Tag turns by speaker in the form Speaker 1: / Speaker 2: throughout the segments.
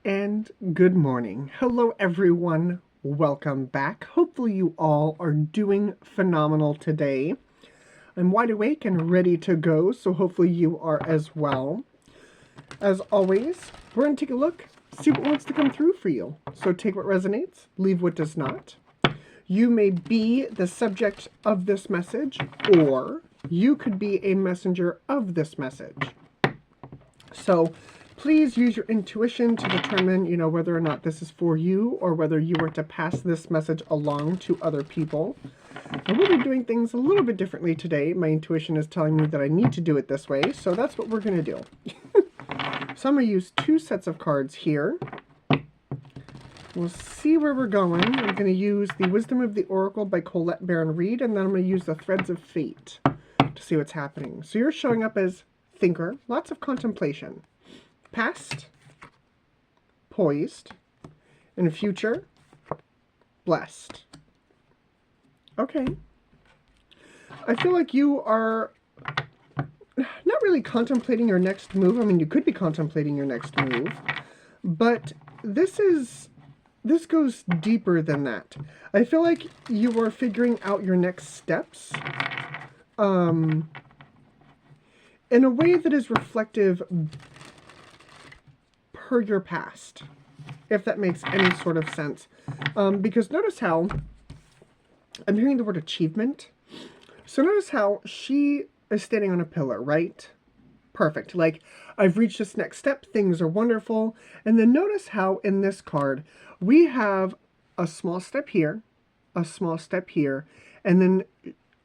Speaker 1: And good morning. Hello everyone. Welcome back. Hopefully you all are doing phenomenal today. I'm wide awake and ready to go, so hopefully you are as well. As always, we're going to take a look, see what wants to come through for you. So take what resonates, leave what does not. You may be the subject of this message, or you could be a messenger of this message. So please use your intuition to determine, whether or not this is for you or whether you were to pass this message along to other people. And we'll be doing things a little bit differently today. My intuition is telling me that I need to do it this way, so that's what we're going to do. So I'm going to use two sets of cards here. We'll see where we're going. I'm going to use the Wisdom of the Oracle by Colette Baron Reid, and then I'm going to use the Threads of Fate to see what's happening. So you're showing up as thinker, lots of contemplation. Past, poised, and future, blessed. Okay. I feel like you are not really contemplating your next move. I mean, you could be contemplating your next move, but this goes deeper than that. I feel like you are figuring out your next steps in a way that is reflective per your past, if that makes any sort of sense. Because notice how I'm hearing the word achievement. So notice how she is standing on a pillar, right? Perfect. Like, I've reached this next step. Things are wonderful. And then notice how in this card, we have a small step here, a small step here, and then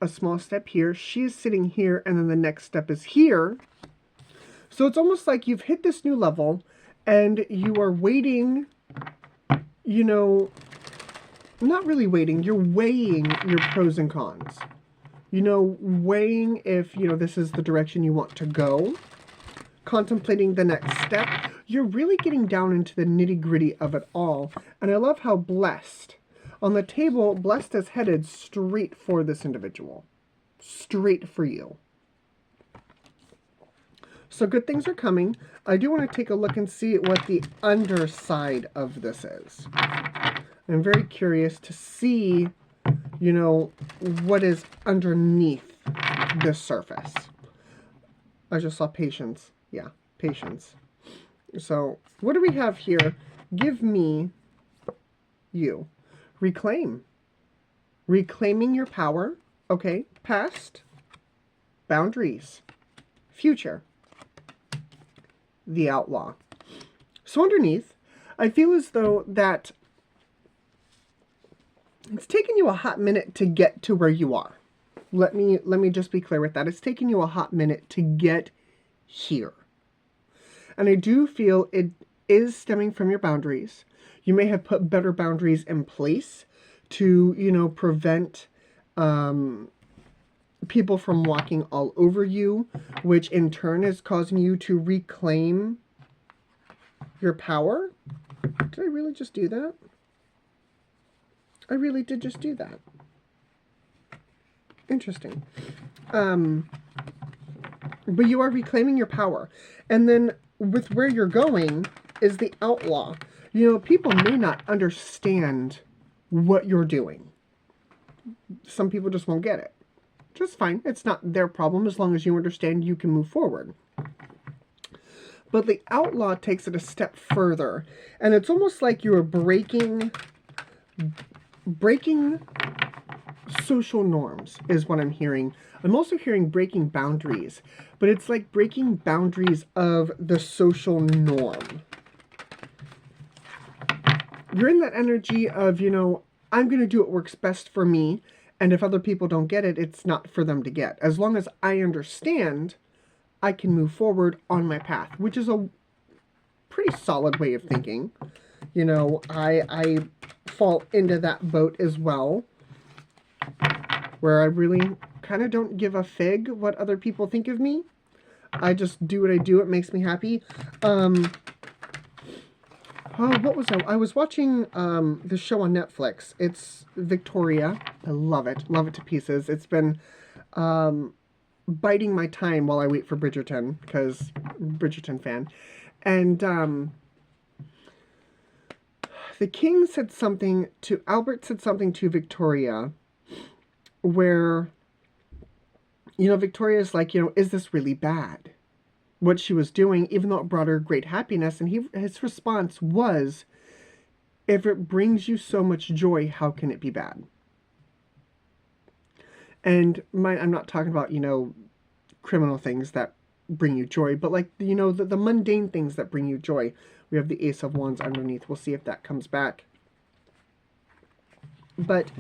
Speaker 1: a small step here. She's sitting here, and then the next step is here. So it's almost like you've hit this new level, and you are waiting, not really waiting, you're weighing your pros and cons. Weighing if, this is the direction you want to go, contemplating the next step. You're really getting down into the nitty-gritty of it all. And I love how blessed. On the table, blessed is headed straight for this individual. Straight for you. So good things are coming. I do want to take a look and see what the underside of this is. I'm very curious to see, what is underneath this surface. I just saw patience. Yeah, patience. So what do we have here? Give me you. Reclaim. Reclaiming your power. Okay. Past. Boundaries. Future. The outlaw. So underneath, I feel as though that it's taken you a hot minute to get to where you are. Let me just be clear with that. It's taken you a hot minute to get here. And I do feel it is stemming from your boundaries. You may have put better boundaries in place to, prevent people from walking all over you, which in turn is causing you to reclaim your power. Did I really just do that? I really did just do that. Interesting. But you are reclaiming your power. And then with where you're going is the outlaw. People may not understand what you're doing. Some people just won't get it. Just fine. It's not their problem as long as you understand you can move forward. But the outlaw takes it a step further. And it's almost like you are breaking social norms is what I'm hearing. I'm also hearing breaking boundaries. But it's like breaking boundaries of the social norm. You're in that energy of, I'm going to do what works best for me. And if other people don't get it, it's not for them to get. As long as I understand, I can move forward on my path, which is a pretty solid way of thinking. I fall into that boat as well, where I really kind of don't give a fig what other people think of me. I just do what I do. It makes me happy. What was I was watching the show on Netflix. It's Victoria. I love it. Love it to pieces. It's been biding my time while I wait for Bridgerton, because Bridgerton fan. And the king said something to, Albert said something to Victoria where, Victoria's like, is this really bad? What she was doing, even though it brought her great happiness. And his response was, if it brings you so much joy, how can it be bad? And I'm not talking about, criminal things that bring you joy, but like, the mundane things that bring you joy. We have the Ace of Wands underneath. We'll see if that comes back. But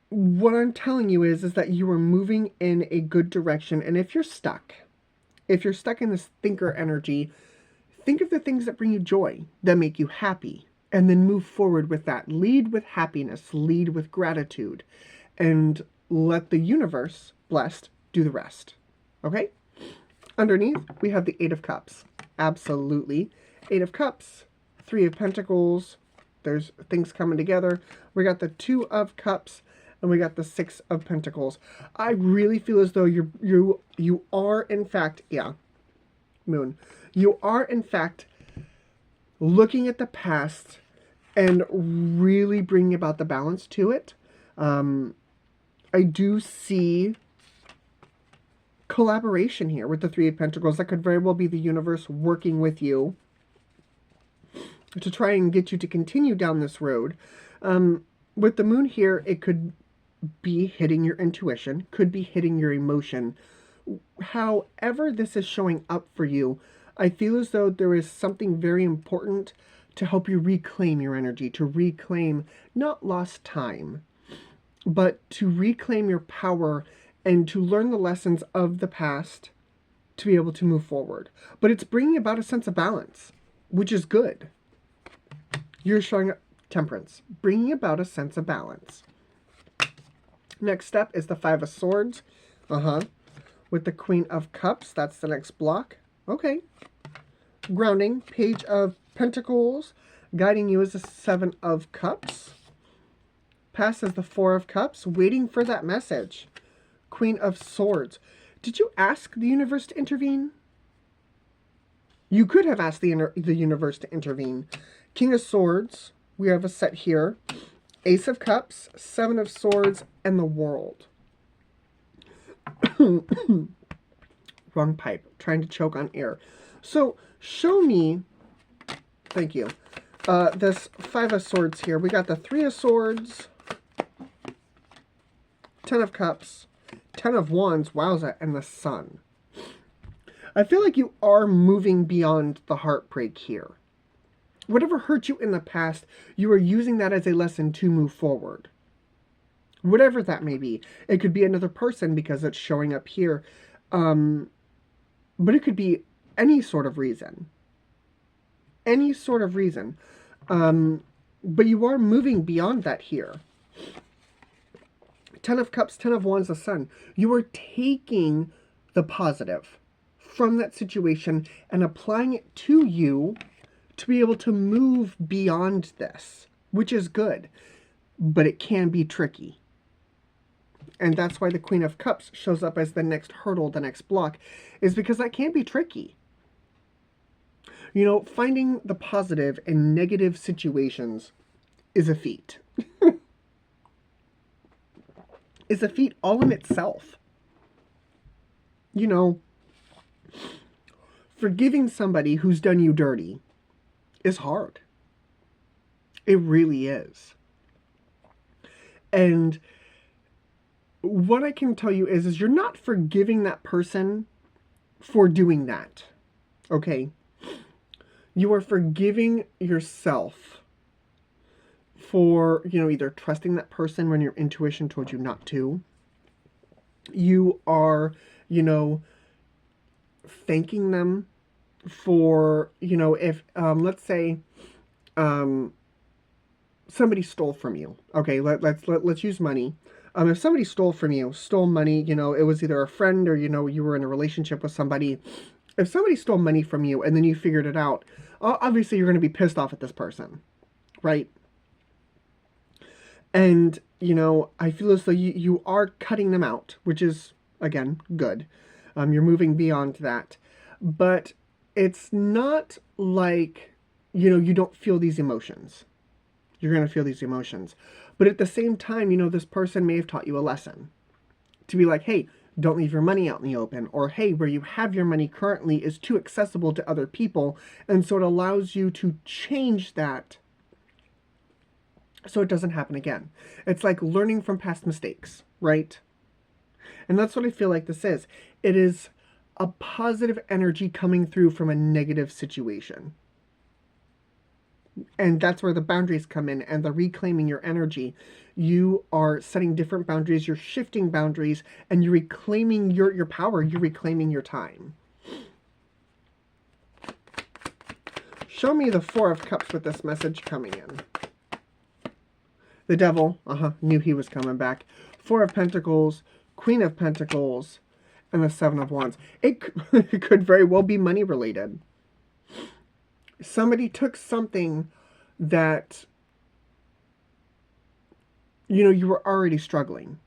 Speaker 1: what I'm telling you is that you are moving in a good direction. And if you're stuck in this thinker energy, think of the things that bring you joy, that make you happy, and then move forward with that. Lead with happiness, lead with gratitude, and let the universe, blessed, do the rest. Okay? Underneath, we have the Eight of Cups. Absolutely. Eight of Cups, Three of Pentacles. There's things coming together. We got the Two of Cups, and we got the Six of Pentacles. I really feel as though you are, in fact, Moon. You are, in fact, looking at the past and really bringing about the balance to it. I do see collaboration here with the Three of Pentacles. That could very well be the universe working with you to try and get you to continue down this road. With the Moon here, it could be hitting your intuition, could be hitting your emotion. However this is showing up for you, I feel as though there is something very important to help you reclaim your energy, to reclaim not lost time, but to reclaim your power and to learn the lessons of the past to be able to move forward. But it's bringing about a sense of balance, which is good. You're showing up Temperance, bringing about a sense of balance. Next step is the Five of Swords. With the Queen of Cups, that's the next block. Okay. Grounding, Page of Pentacles. Guiding you is the Seven of Cups. Passes the Four of Cups, waiting for that message. Queen of Swords. Did you ask the universe to intervene? You could have asked the universe to intervene. King of Swords, we have a set here. Ace of Cups, Seven of Swords, and the World. Wrong pipe. Trying to choke on air. So, show me, thank you, this Five of Swords here. We got the Three of Swords, Ten of Cups, Ten of Wands, wowza, and the Sun. I feel like you are moving beyond the heartbreak here. Whatever hurt you in the past, you are using that as a lesson to move forward. Whatever that may be. It could be another person because it's showing up here. But it could be any sort of reason. Any sort of reason. But you are moving beyond that here. Ten of Cups, Ten of Wands, the Sun. You are taking the positive from that situation and applying it to you to be able to move beyond this, which is good, but it can be tricky. And that's why the Queen of Cups shows up as the next hurdle, the next block, is because that can be tricky. Finding the positive in negative situations is a feat. Is a feat all in itself. Forgiving somebody who's done you dirty is hard. It really is. And what I can tell you is you're not forgiving that person for doing that. Okay? You are forgiving yourself for, either trusting that person when your intuition told you not to. You are, thanking them for, if, let's say, somebody stole from you. Okay, let's use money. If somebody stole money, it was either a friend or, you were in a relationship with somebody. If somebody stole money from you and then you figured it out, obviously you're going to be pissed off at this person, right? And, I feel as though you are cutting them out, which is, again, good. You're moving beyond that. But it's not like you don't feel these emotions. You're going to feel these emotions. But at the same time, this person may have taught you a lesson. To be like, hey, don't leave your money out in the open. Or, hey, where you have your money currently is too accessible to other people. And so it allows you to change that so it doesn't happen again. It's like learning from past mistakes, right? And that's what I feel like this is. It is a positive energy coming through from a negative situation. And that's where the boundaries come in and the reclaiming your energy. You are setting different boundaries, you're shifting boundaries, and you're reclaiming your power, you're reclaiming your time. Show me the Four of Cups with this message coming in. The Devil, knew he was coming back. Four of Pentacles, Queen of Pentacles, and the Seven of Wands. It could very well be money related. Somebody took something that, you were already struggling.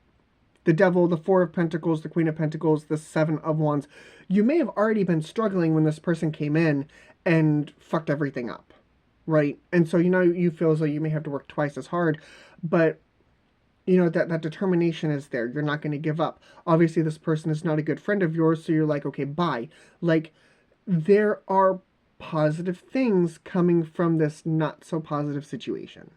Speaker 1: The Devil, the Four of Pentacles, the Queen of Pentacles, the Seven of Wands. You may have already been struggling when this person came in and fucked everything up, right? And so, you feel as though you may have to work twice as hard, but, that determination is there. You're not going to give up. Obviously, this person is not a good friend of yours, so you're like, okay, bye. Like, there are positive things coming from this not so positive situation.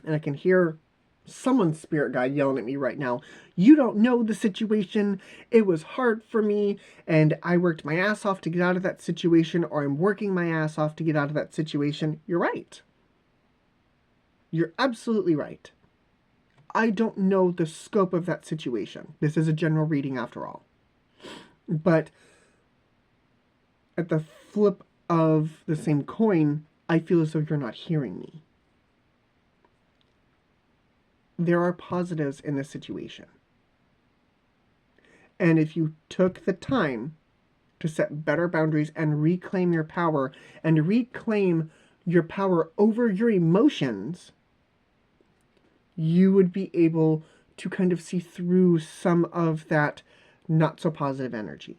Speaker 1: And I can hear someone's spirit guide yelling at me right now. You don't know the situation. It was hard for me, and I worked my ass off to get out of that situation, or I'm working my ass off to get out of that situation. You're right. You're absolutely right. I don't know the scope of that situation. This is a general reading after all. But at the flip of the same coin, I feel as though you're not hearing me. There are positives in this situation. And if you took the time to set better boundaries and reclaim your power, and reclaim your power over your emotions, you would be able to kind of see through some of that not so positive energy.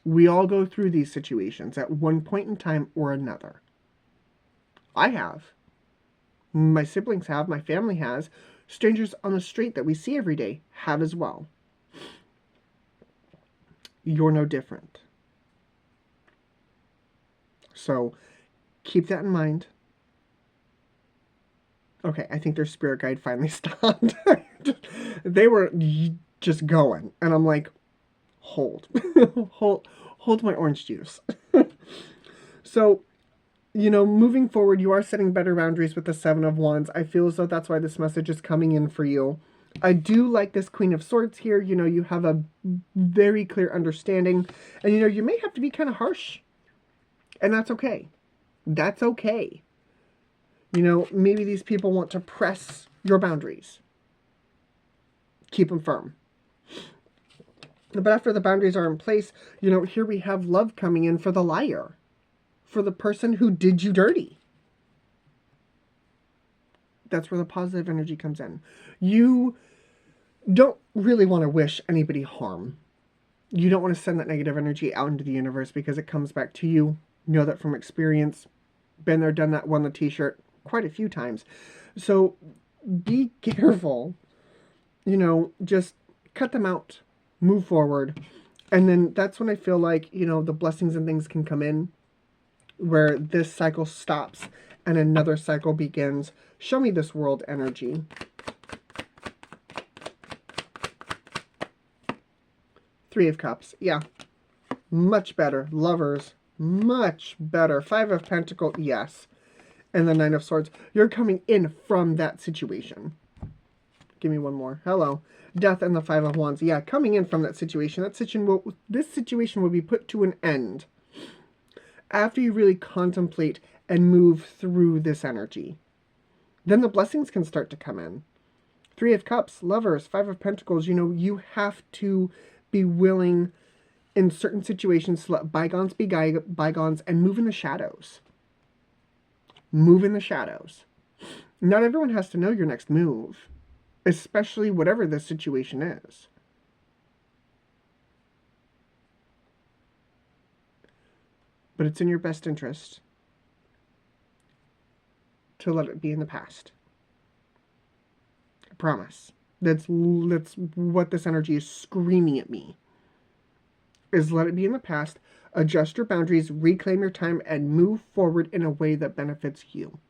Speaker 1: We all go through these situations at one point in time or another. I have. My siblings have. My family has. Strangers on the street that we see every day have as well. You're no different. So keep that in mind. Okay, I think their spirit guide finally stopped. They were just going. And I'm like, hold. hold my orange juice. So, moving forward, you are setting better boundaries with the Seven of Wands. I feel as though that's why this message is coming in for you. I do like this Queen of Swords here. You have a very clear understanding. And, you may have to be kind of harsh. And that's okay. That's okay. Maybe these people want to press your boundaries. Keep them firm. But after the boundaries are in place, here we have love coming in for the liar. For the person who did you dirty. That's where the positive energy comes in. You don't really want to wish anybody harm. You don't want to send that negative energy out into the universe because it comes back to you. Know that from experience. Been there, done that, won the t-shirt quite a few times. So be careful. Just cut them out. Move forward. And then that's when I feel like, the blessings and things can come in. Where this cycle stops and another cycle begins. Show me this world energy. Three of Cups. Yeah. Much better. Lovers. Much better. Five of Pentacles. Yes. And the Nine of Swords. You're coming in from that situation. Give me one more. Hello. Death and the Five of Wands. Yeah, coming in from that situation. This situation will be put to an end after you really contemplate and move through this energy. Then the blessings can start to come in. Three of Cups, Lovers, Five of Pentacles. You have to be willing in certain situations to let bygones be bygones and move in the shadows. Move in the shadows. Not everyone has to know your next move, especially whatever the situation is. but it's in your best interest to let it be in the past. I promise. That's what this energy is screaming at me. Is let it be in the past, adjust your boundaries, reclaim your time, and move forward in a way that benefits you.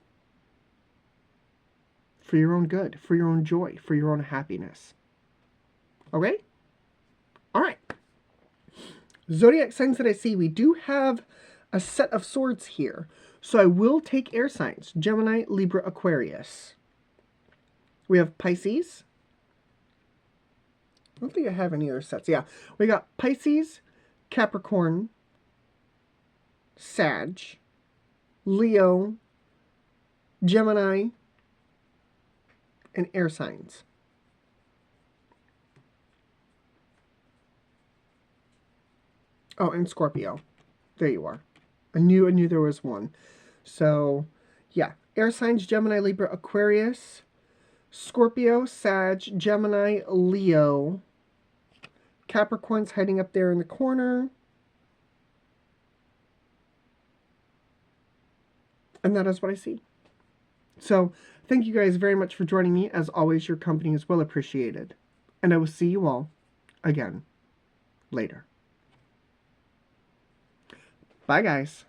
Speaker 1: For your own good, for your own joy, for your own happiness. Okay? Alright. Zodiac signs that I see, we do have a set of swords here. So I will take air signs. Gemini, Libra, Aquarius. We have Pisces. I don't think I have any other sets. Yeah. We got Pisces, Capricorn, Sag, Leo, Gemini, and air signs. Oh, and Scorpio. There you are. I knew there was one. So, yeah. Air signs, Gemini, Libra, Aquarius, Scorpio, Sag, Gemini, Leo. Capricorn's hiding up there in the corner. And that is what I see. So, thank you guys very much for joining me. As always, your company is well appreciated. And I will see you all again later. Bye, guys.